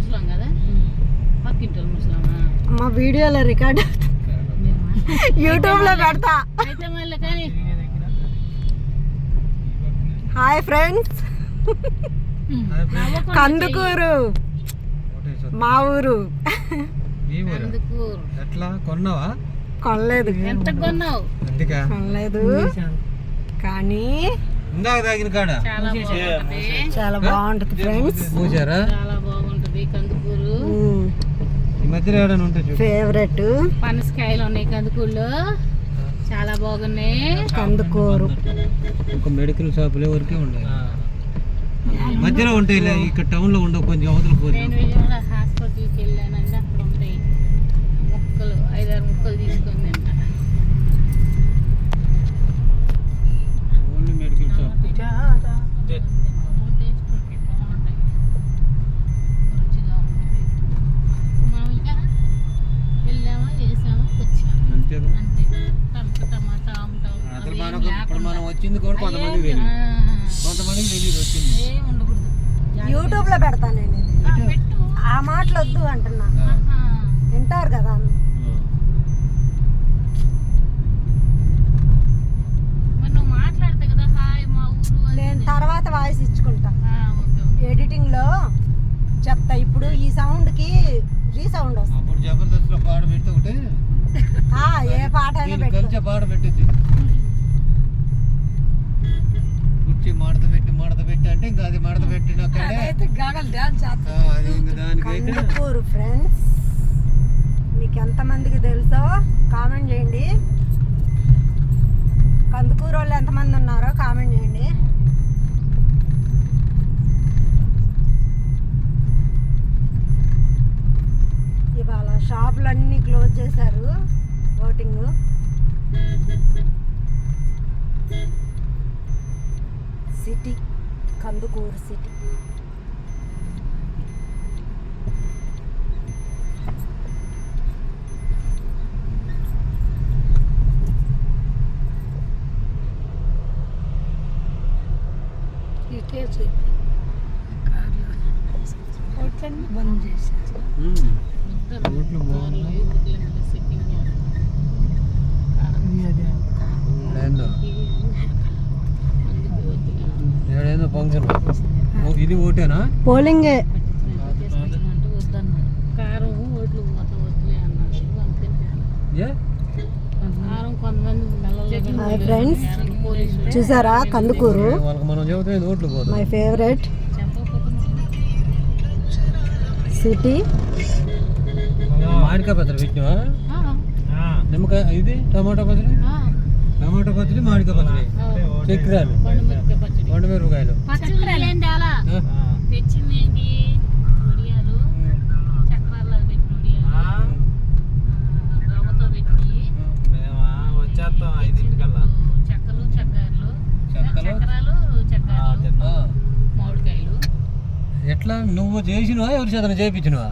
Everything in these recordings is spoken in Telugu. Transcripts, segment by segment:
ముసలాం కదా, పక్కింటి ముసలామా. మా వీడియోలో రికార్డ్ యూట్యూబ్ లో పెడతా. అయితే మళ్ళీ కానీ హాయ్ ఫ్రెండ్స్, కందుకూరు మా ఊరు. ఎట్లా కొన్నావా? కొనలేదు. ఎంత కొన్నావు? కొనలేదు కానీ చాలా బాగుంటది ఫ్రెండ్స్. చాలా బాగుంటది కందుకూరు. ఫేవరెట్ పనసకాయలు ఉన్నాయి కందుకూరులో, చాలా బాగున్నాయి. కందుకూరు ఒక మెడికల్ షాపులే వరకే ఉండే, మధ్యలో ఉంటాయి. ఇక్కడ టౌన్ లో ఉండవు, కొంచెం అవతల పోతే. నేను విజయవాడ హాస్పిటల్కి వెళ్ళానండి, అక్కడ ఉంటాయి ముక్కలు, 5-6 ముక్కలు తీసుకొని తింటా. Only medical shop. మనం వచ్చింది కూడా కొంతమంది తెలియదు, కొంతమందికి తెలియదు వచ్చింది. యూట్యూబ్ లో పెడతాను నేను. ఆ మాటలు వద్దు అంటున్నా, వింటారు కదా. నువ్వు మాట్లాడతా కదా హాయ్ మా ఊరు, నేను తర్వాత వాయిస్ ఇచ్చుకుంటా, ఎడిటింగ్ లో చెప్తా. ఇప్పుడు ఈ సౌండ్ కి రీసౌండ్ వస్తుంది. అప్పుడు జబర్దస్త్ లో పాట పెడితే ఒకటే, ఏ పాట అయినా కలిసే పాట పెట్టింది. కుర్చీ మడత పెట్టి అంటే ఇంకా అది మడత పెట్టిన కందుకూరు ఫ్రెండ్స్. మీకు ఎంతమందికి తెలుసో కామెంట్ చేయండి. కందుకూరు వాళ్ళు ఎంతమంది ఉన్నారో కామెంట్ చేయండి. ఇవాళ షాపులన్నీ క్లోజ్ చేశారు, voting. City Kandukur city. Bandh చేశారు. ఫంక్షన్ ఇది ఓటేనా? పోలింగే. కారం ఓట్లు హాయ్ ఫ్రెండ్స్, చూసారా కందుకూరు మై ఫేవరెట్ సిటీ. మామిడికాయ పచ్చడి పెట్టినవా? నిమ్మకాయ ఇది టమాటా పచ్చడి, టమాటా పచ్చడి, మామిడికాయ పచ్చడి, చక్రాలు, పండుమిరపకాయలు. తెచ్చింది వడియాలు, చక్రాలు పెట్టిన వడియాలు, రవ్వతో పెట్టి వచ్చేస్తాం 5 చెక్కలు చక్రాలు, మామిడికాయలు. ఎట్లా నువ్వు చేసినవా ఎవరి చేత చేయించినవా?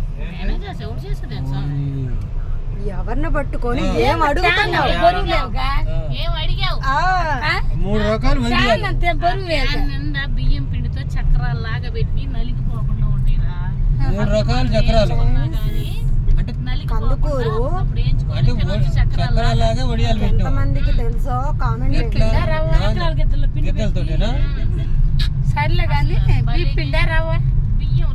ఎవరిని పట్టుకొని ఏం అడుగుతున్నావు? 3 రకాలు బియ్యం పిండితో చక్రాలు లాగా పెట్టి నలిగిపోకుండా ఉంటాయిరా. 3 రకాల చక్రాలు అంటే కందుకూరు. చక్రాలాగా వడియాలు పెట్టిన ఎంతమందికి తెలుసో కామెంట్ చేయండి. గిద్దలతోటేనా? సర్లే కానీ